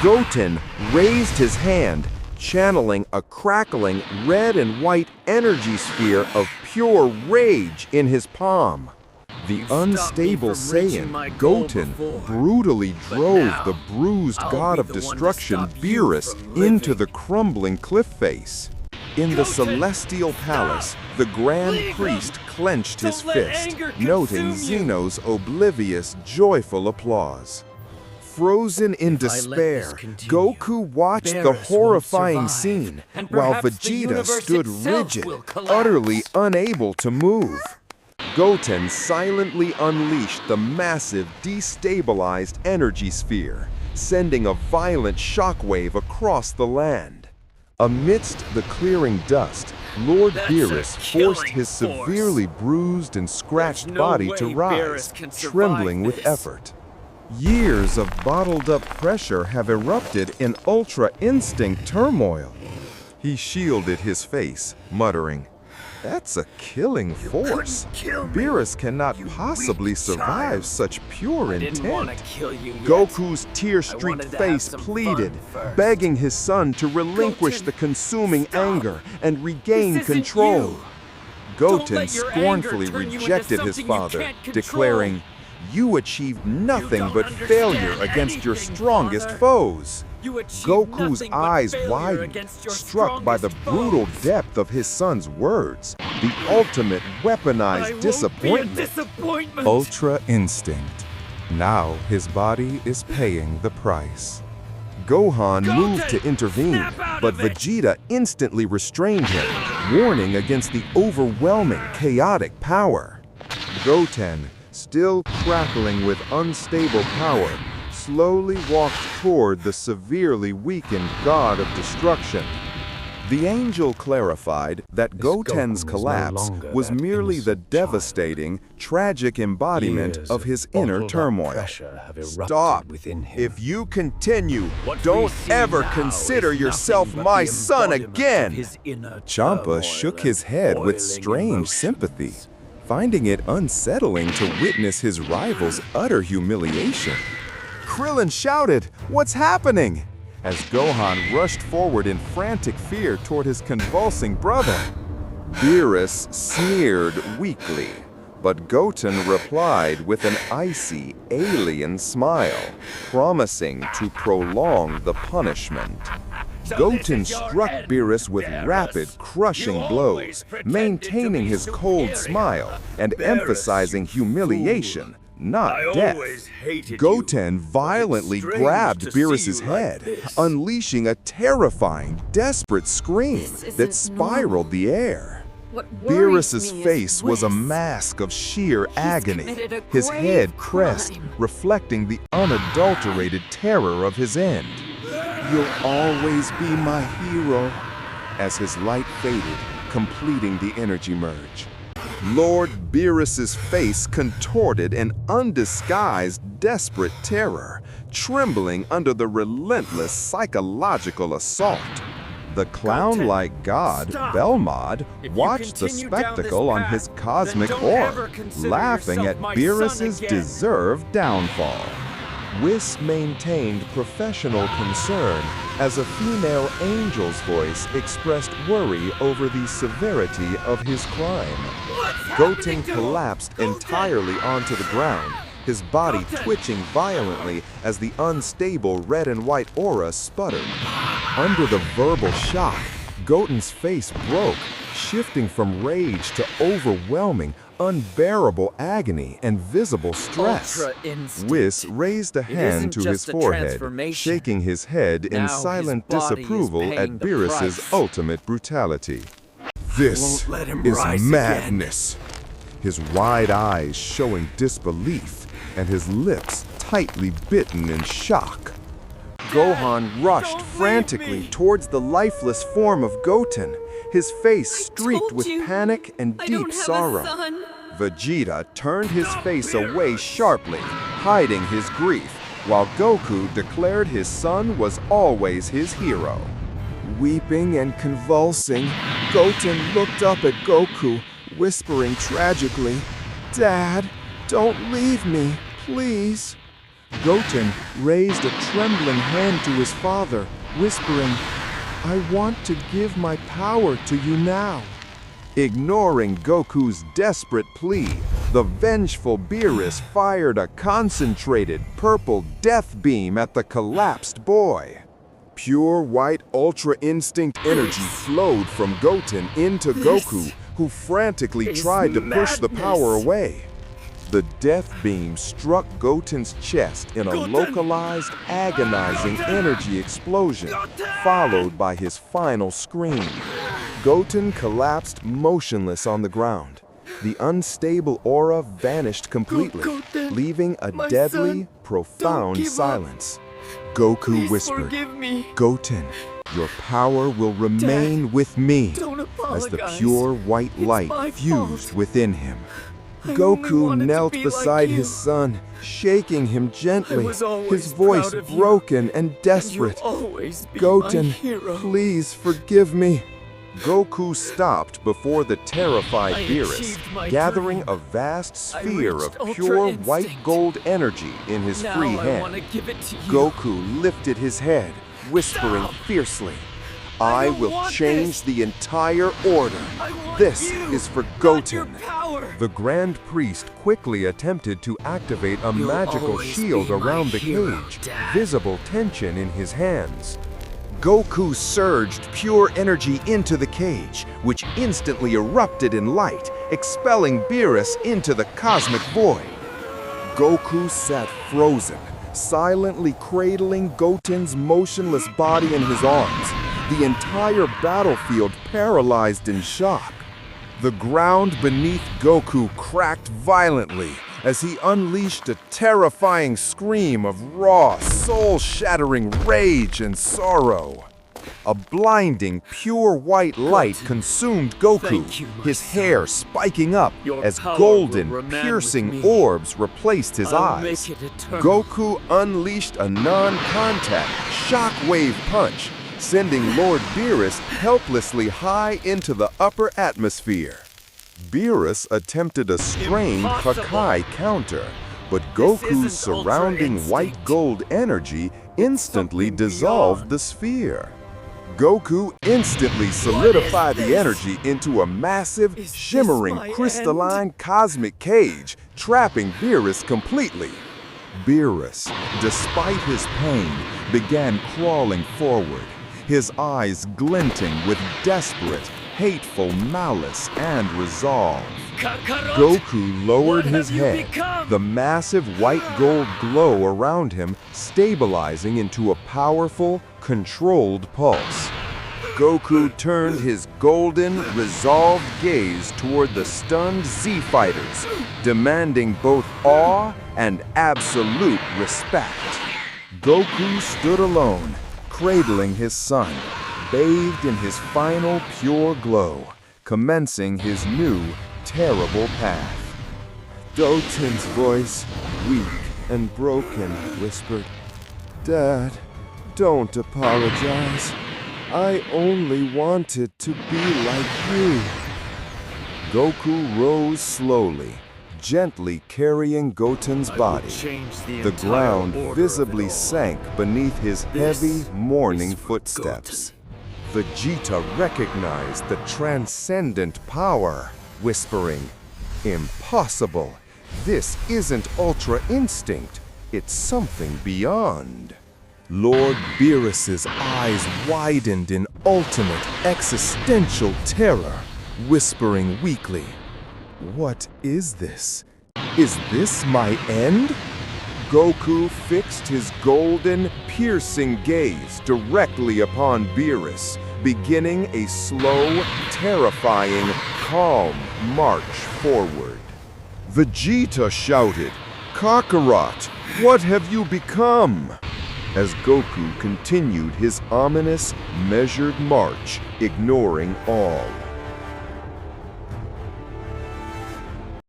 Goten raised his hand, channeling a crackling red and white energy sphere of pure rage in his palm. The unstable Saiyan, Goten, brutally drove the bruised god of destruction, Beerus, into the crumbling cliff face. In the celestial palace, the Grand Priest clenched his fist, noting Zeno's oblivious, joyful applause. Frozen in despair, Goku watched the horrifying scene, while Vegeta stood rigid, utterly unable to move. Goten silently unleashed the massive, destabilized energy sphere, sending a violent shockwave across the land. Amidst the clearing dust, Lord Beerus forced his severely bruised and scratched body to rise, trembling with effort. Years of bottled-up pressure have erupted in Ultra Instinct turmoil. He shielded his face, muttering, "That's a killing force. Beerus cannot possibly survive such pure intent." Goku's tear-streaked face pleaded, begging his son to relinquish the consuming anger and regain control. Goten scornfully rejected his father, declaring, "You achieved nothing but failure against your strongest foes." Goku's eyes widened, struck by the brutal depth of his son's words, the ultimate weaponized disappointment. Ultra Instinct. Now his body is paying the price. Gohan moved to intervene, but Vegeta instantly restrained him, warning against the overwhelming, chaotic power. Goten, still crackling with unstable power, slowly walked toward the severely weakened god of destruction. The angel clarified that Goten's collapse was merely the devastating, tragic embodiment of his inner turmoil. "Stop! If you continue, don't ever consider yourself my son again!" Champa shook his head with strange sympathy, finding it unsettling to witness his rival's utter humiliation. Krillin shouted, "What's happening?" as Gohan rushed forward in frantic fear toward his convulsing brother. Beerus sneered weakly, but Goten replied with an icy, alien smile, promising to prolong the punishment. Goten struck Beerus with rapid, crushing blows, maintaining his cold smile and emphasizing humiliation, not death. Goten violently grabbed Beerus's head, unleashing a terrifying, desperate scream that spiraled the air. Beerus's face was a mask of sheer agony, his head pressed, reflecting the unadulterated terror of his end. "You'll always be my hero," as his light faded, completing the energy merge. Lord Beerus's face contorted in undisguised, desperate terror, trembling under the relentless psychological assault. The clown-like god, Belmod, watched the spectacle on his cosmic orb, laughing at Beerus's deserved downfall. Whis maintained professional concern as a female angel's voice expressed worry over the severity of his crime. Goten collapsed entirely onto the ground, his body twitching violently as the unstable red and white aura sputtered. Under the verbal shock, Goten's face broke, shifting from rage to overwhelming, unbearable agony and visible stress. Whis raised a hand to his forehead, shaking his head in silent disapproval at Beerus's ultimate brutality. "This is madness." His wide eyes showing disbelief and his lips tightly bitten in shock. Gohan rushed frantically towards the lifeless form of Goten, his face streaked with panic and deep sorrow. Vegeta turned his face away sharply, hiding his grief, while Goku declared his son was always his hero. Weeping and convulsing, Goten looked up at Goku, whispering tragically, "Dad, don't leave me, please." Goten raised a trembling hand to his father, whispering, "I want to give my power to you now." Ignoring Goku's desperate plea, the vengeful Beerus fired a concentrated purple death beam at the collapsed boy. Pure white Ultra Instinct energy flowed from Goten into Goku, who frantically tried to push the power away. The death beam struck Goten's chest in a localized, agonizing energy explosion, followed by his final scream. Goten collapsed motionless on the ground. The unstable aura vanished completely, leaving a deadly, profound silence. Goku whispered, "Goten, your power will remain with me," as the pure white light fused within him. Goku knelt beside his son, shaking him gently, his voice broken and desperate. "Goten, please forgive me." Goku stopped before the terrified Beerus, gathering a vast sphere of pure white gold energy in his free hand. Goku lifted his head, whispering fiercely, "I will change the entire order. This is for Goten." The Grand Priest quickly attempted to activate a magical shield around the cage, visible tension in his hands. Goku surged pure energy into the cage, which instantly erupted in light, expelling Beerus into the cosmic void. Goku sat frozen, silently cradling Goten's motionless body in his arms, the entire battlefield paralyzed in shock. The ground beneath Goku cracked violently as he unleashed a terrifying scream of raw, soul-shattering rage and sorrow. A blinding, pure white light consumed Goku, his hair spiking up as golden, piercing orbs replaced his eyes. Goku unleashed a non-contact, shockwave punch, sending Lord Beerus helplessly high into the upper atmosphere. Beerus attempted a strange Hakai counter, but Goku's surrounding white gold energy instantly dissolved the sphere. Goku instantly solidified the energy into a massive, shimmering, crystalline cosmic cage, trapping Beerus completely. Beerus, despite his pain, began crawling forward, his eyes glinting with desperate, hateful malice and resolve. Goku lowered his head, the massive white gold glow around him stabilizing into a powerful, controlled pulse. Goku turned his golden, resolved gaze toward the stunned Z-Fighters, demanding both awe and absolute respect. Goku stood alone, cradling his son, bathed in his final pure glow, commencing his new, terrible path. Goten's voice, weak and broken, whispered, "Dad, don't apologize. I only wanted to be like you." Goku rose slowly, gently carrying Goten's body. The ground visibly sank beneath his heavy, mourning footsteps. Vegeta recognized the transcendent power, whispering, "Impossible. This isn't Ultra Instinct. It's something beyond." Lord Beerus's eyes widened in ultimate existential terror, whispering weakly, "What is this? Is this my end?" Goku fixed his golden, piercing gaze directly upon Beerus, beginning a slow, terrifying, calm march forward. Vegeta shouted, "Kakarot, what have you become?" As Goku continued his ominous, measured march, ignoring all.